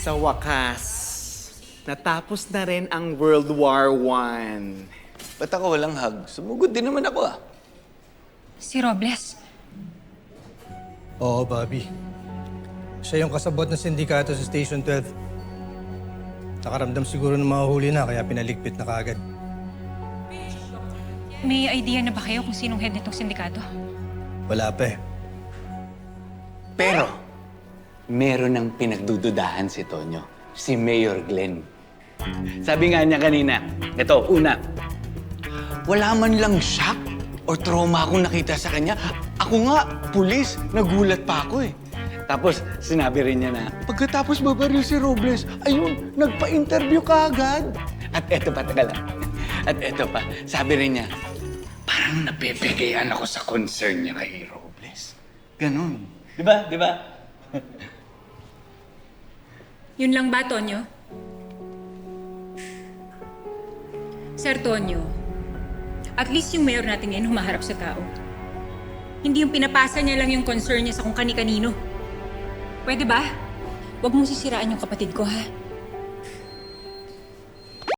Sa wakas, natapos na rin ang World War I. Ba't ako walang hug? Sumugod din naman ako ah. Si Robles. Oo, Bobby. Siya yung kasabot ng sindikato sa Station 12. Nakaramdam siguro ng mga huli na kaya pinaligpit na kaagad. May idea na ba kayo kung sinong head nitong sindikato? Wala pa eh. Pero, meron ng pinagdududahan si Tonyo. Si Mayor Glenn. Sabi nga niya kanina, ito, una, wala man lang shock or trauma akong nakita sa kanya. Ako nga, pulis, nagulat pa ako eh. Tapos, sinabi rin niya na, pagkatapos babaril si Robles, ayun, nagpa-interview ka agad. At eto pa, taga lang. At eto pa, sabi rin niya, parang napepegayan ako sa concern niya kay Robles. Ganon. Di ba? Di ba? Yun lang ba, Tonyo? Sir Tonyo, at least yung mayor natin ngayon humaharap sa tao. Hindi yung pinapasa niya lang yung concern niya sa kung kani-kanino. Pwede ba? Huwag mong sisiraan yung kapatid ko, ha?